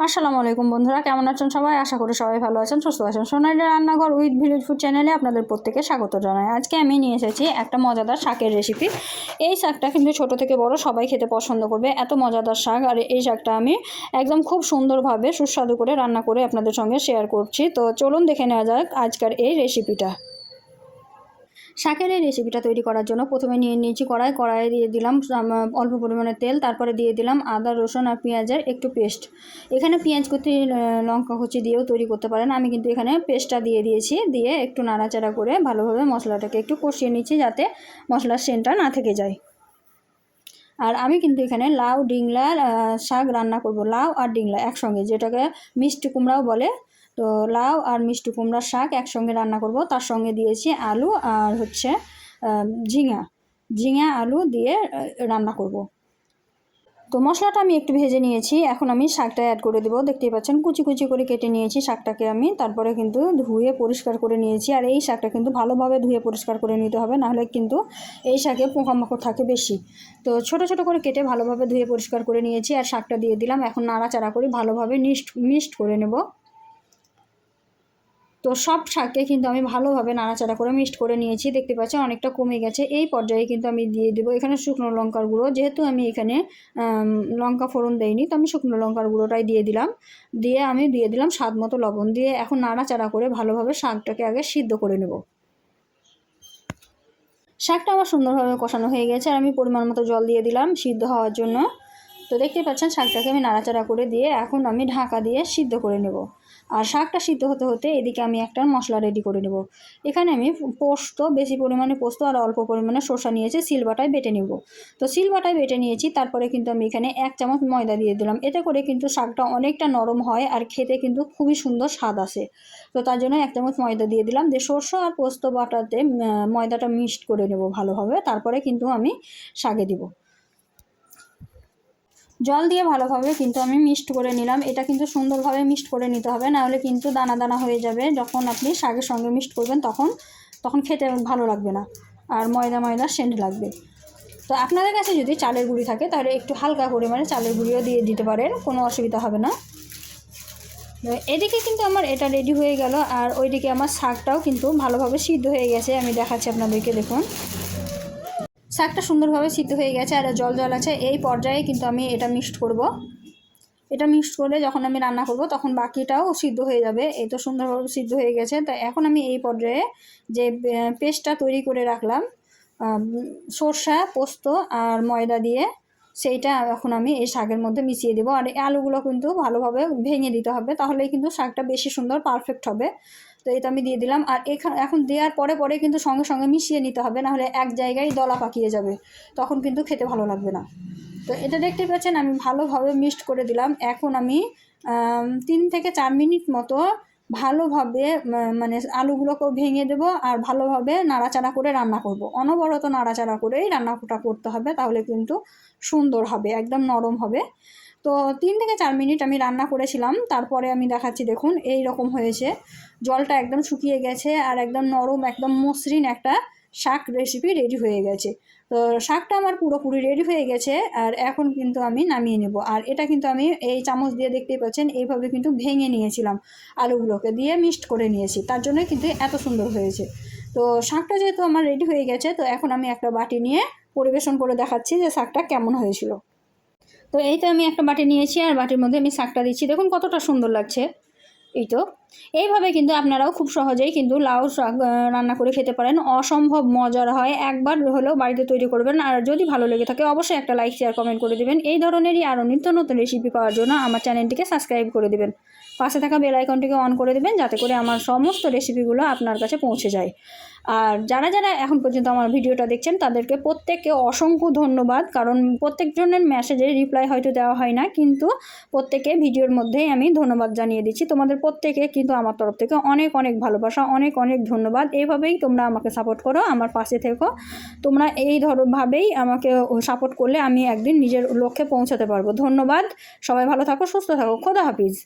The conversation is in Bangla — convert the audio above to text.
আসসালামু আলাইকুম বন্ধুরা, কেমন আছেন সবাই? আশা করি সবাই ভালো আছেন, সুস্থ আছেন। সোনালী রান্নাঘর উইথ ভিলেজ ফুড চ্যানেলে আপনাদের প্রত্যেকে স্বাগত জানাই। আজকে আমি নিয়ে এসেছি একটা মজাদার শাকের রেসিপি। এই শাকটা কিন্তু ছোট থেকে বড় সবাই খেতে পছন্দ করবে, এত মজাদার শাক। আর এই শাকটা আমি একদম খুব সুন্দরভাবে সুস্বাদু করে রান্না করে আপনাদের সঙ্গে শেয়ার করছি। তো চলুন দেখে নেওয়া যাক আজকের এই রেসিপিটা। শাকের এই রেসিপিটা তৈরি করার জন্য প্রথমে নিয়ে নিয়েছি কড়াইয়ে দিয়ে দিলাম অল্প পরিমাণে তেল, তারপরে দিয়ে দিলাম আদা রসুন আর পেঁয়াজের একটু পেস্ট। এখানে পেঁয়াজ কুচি লঙ্কা কুচি দিয়েও তৈরি করতে পারেন, আমি কিন্তু এখানে পেস্টটা দিয়ে দিয়েছি। দিয়ে একটু নাড়াচাড়া করে ভালোভাবে মশলাটাকে একটু কষিয়ে নিচ্ছি যাতে মশলার সেন্টটা না থেকে যায়। আর আমি কিন্তু এখানে লাউ ডিংলার শাক রান্না করব, লাউ আর ডিংলা একসঙ্গে, যেটাকে মিষ্টি কুমড়াও বলে। তো লাউ আর মিষ্টি কুমড়ার শাক একসঙ্গে রান্না করব। তার সঙ্গে দিয়েছি আলু আর ঝিঙা ঝিঙা আলু দিয়ে রান্না করব। তো মশলাটা আমি একটু ভেজে নিয়েছি, এখন আমি শাকটা অ্যাড করে দেবো। দেখতেই পাচ্ছেন কুচি কুচি করে কেটে নিয়েছি শাকটাকে আমি, তারপরে কিন্তু ধুয়ে পরিষ্কার করে নিয়েছি। আর এই শাকটা কিন্তু ভালোভাবে ধুয়ে পরিষ্কার করে নিতে হবে, নাহলে কিন্তু এই শাকে পোকামাকড় থাকে বেশি। তো ছোট ছোট করে কেটে ভালোভাবে ধুয়ে পরিষ্কার করে নিয়েছি আর শাকটা দিয়ে দিলাম। এখন নাড়াচাড়া করে ভালোভাবে মিক্সড করে নেব। তো সব শাককে কিন্তু আমি ভালোভাবে নাড়াচাড়া করে মিক্সড করে নিয়েছি। দেখতে পাচ্ছেন অনেকটা কমে গেছে। এই পর্যায়ে কিন্তু আমি দিয়ে দেবো এখানে শুকনো লঙ্কার গুঁড়ো। যেহেতু আমি এখানে লঙ্কা ফোড়ন দেইনি, তো আমি শুকনো লঙ্কার গুঁড়োটাই দিয়ে দিলাম। আমি দিয়ে দিলাম স্বাদ মতো লবণ। দিয়ে এখন নাড়াচাড়া করে ভালোভাবে শাকটাকে আগে সিদ্ধ করে নেব। শাকটা আমার সুন্দরভাবে কষানো হয়ে গেছে আর আমি পরিমাণ মতো জল দিয়ে দিলাম সিদ্ধ হওয়ার জন্য। তো দেখতেই পাচ্ছেন শাকটাকে আমি নাড়াচাড়া করে দিয়ে এখন আমি ঢাকা দিয়ে সিদ্ধ করে নেব। আর শাকটা সিদ্ধ হতে হতে এদিকে আমি একটা মশলা রেডি করে নেব। এখানে আমি বেশি পরিমাণে পোস্ত আর অল্প পরিমাণে শসা নিয়েছি, সিলবাটায় বেটে নেব। তো সিলবাটায় বেটে নিয়েছি, তারপরে কিন্তু আমি এখানে 1 চামচ ময়দা দিয়ে দিলাম। এতে করে কিন্তু শাকটা অনেকটা নরম হয় আর খেতে কিন্তু খুবই সুন্দর স্বাদ আসে। তো তার জন্য 1 চামচ ময়দা দিয়ে দিলাম। দিয়ে সরষা আর পোস্ত বাটাতে ময়দাটা মিক্সড করে নেব ভালোভাবে, তারপরে কিন্তু আমি শাকে দিব। জল দিয়ে ভালোভাবে কিন্তু আমি মিক্সড করে নিলাম। এটা কিন্তু সুন্দরভাবে মিক্সড করে নিতে হবে, নাহলে কিন্তু দানা দানা হয়ে যাবে। যখন আপনি শাকের সঙ্গে মিক্সড করবেন তখন খেতে ভালো লাগবে না, আর ময়দা সেন্ট লাগবে। তো আপনাদের কাছে যদি চালের গুঁড়ি থাকে তাহলে একটু হালকা পরিমাণে চালের গুঁড়িও দিয়ে দিতে পারেন, কোনো অসুবিধা হবে না। এদিকে কিন্তু আমার এটা রেডি হয়ে গেল, আর ওইদিকে আমার শাকটাও কিন্তু ভালোভাবে সিদ্ধ হয়ে গেছে। আমি দেখাচ্ছি আপনাদেরকে, দেখুন শাকটা সুন্দরভাবে সিদ্ধ হয়ে গেছে আর জল আছে। এই পর্যায়ে কিন্তু আমি এটা মিক্সড করব। এটা মিক্সড করে যখন আমি রান্না করব তখন বাকিটাও সিদ্ধ হয়ে যাবে। এই তো সুন্দরভাবে সিদ্ধ হয়ে গেছে। তো এখন আমি এই পর্যায়ে যে পেস্টটা তৈরি করে রাখলাম সরষা পোস্ত আর ময়দা দিয়ে, সেইটা এখন আমি এই শাকের মধ্যে মিশিয়ে দেবো। আর এই আলুগুলো কিন্তু ভালোভাবে ভেঙে দিতে হবে, তাহলেই কিন্তু শাকটা বেশি সুন্দর পারফেক্ট হবে। তো এটা আমি দিয়ে দিলাম। আর এখন দেওয়ার পরে কিন্তু সঙ্গে সঙ্গে মিশিয়ে নিতে হবে, নাহলে এক জায়গায় দলা পাকিয়ে যাবে, তখন কিন্তু খেতে ভালো লাগবে না। তো এটা দেখতে পাচ্ছেন আমি ভালোভাবে মিক্সড করে দিলাম। এখন আমি 3 থেকে 4 মিনিট মতো ভালোভাবে মানে আলুগুলোকেও ভেঙে দেব আর ভালোভাবে নাড়াচাড়া করে রান্না করব। অনবরত নাড়াচাড়া করেই রান্নাটা করতে হবে, তাহলে কিন্তু সুন্দর হবে, একদম নরম হবে। তো 3 থেকে 4 মিনিট আমি রান্না করেছিলাম, তারপরে আমি দেখাচ্ছি, দেখুন এই রকম হয়েছে। জলটা একদম শুকিয়ে গেছে আর একদম নরম, একদম মসৃণ একটা শাক রেসিপি রেডি হয়ে গেছে। তো শাকটা আমার পুরোপুরি রেডি হয়ে গেছে আর এখন কিন্তু আমি নামিয়ে নেব। আর এটা কিন্তু আমি এই চামচ দিয়ে দেখতেই পাচ্ছেন এইভাবে কিন্তু ভেঙে নিয়েছিলাম, আলুগুলোকে দিয়ে মিক্সড করে নিয়েছি, তার জন্যই কিন্তু এত সুন্দর হয়েছে। তো শাকটা যেহেতু আমার রেডি হয়ে গেছে, তো এখন আমি একটা বাটি নিয়ে পরিবেশন করে দেখাচ্ছি যে শাকটা কেমন হয়েছিল। তো এই তো আমি একটা বাটি নিয়েছি আর বাটির মধ্যে আমি শাকটা দিচ্ছি, দেখুন কতটা সুন্দর লাগছে। এই তো এইভাবে কিন্তু আপনারাও খুব সহজেই কিন্তু লাউ শাক রান্না করে খেতে পারেন, অসম্ভব মজার হয়। একবার হলেও বাড়িতে তৈরি করবেন, আর যদি ভালো লেগে থাকে অবশ্যই একটা লাইক শেয়ার কমেন্ট করে দেবেন। এই ধরনেরই আরও নিত্য নতুন রেসিপি পাওয়ার জন্য আমার চ্যানেলটিকে সাবস্ক্রাইব করে দেবেন, পাশে থাকা বেল আইকনটিকে অন করে দেবেন, যাতে করে আমার সমস্ত রেসিপিগুলো আপনার কাছে পৌঁছে যায়। আর যারা এখন পর্যন্ত আমার ভিডিওটা দেখছেন তাদেরকে প্রত্যেককে অসংখ্য ধন্যবাদ, কারণ প্রত্যেকজনের মেসেজের রিপ্লাই হয়তো দেওয়া হয় না, কিন্তু প্রত্যেকে ভিডিওর মধ্যেই আমি ধন্যবাদ জানিয়ে দিচ্ছি। তোমাদের প্রত্যেকে কিন্তু আমার তরফ থেকে অনেক অনেক ভালোবাসা, অনেক অনেক ধন্যবাদ। এইভাবেই তোমরা আমাকে সাপোর্ট করো, আমার পাশে থেকো। তোমরা এই ভাবেই আমাকে সাপোর্ট করলে আমি একদিন নিজের লক্ষ্যে পৌঁছাতে পারবো। ধন্যবাদ, সবাই ভালো থাকো, সুস্থ থাকো, খোদা হাফিজ।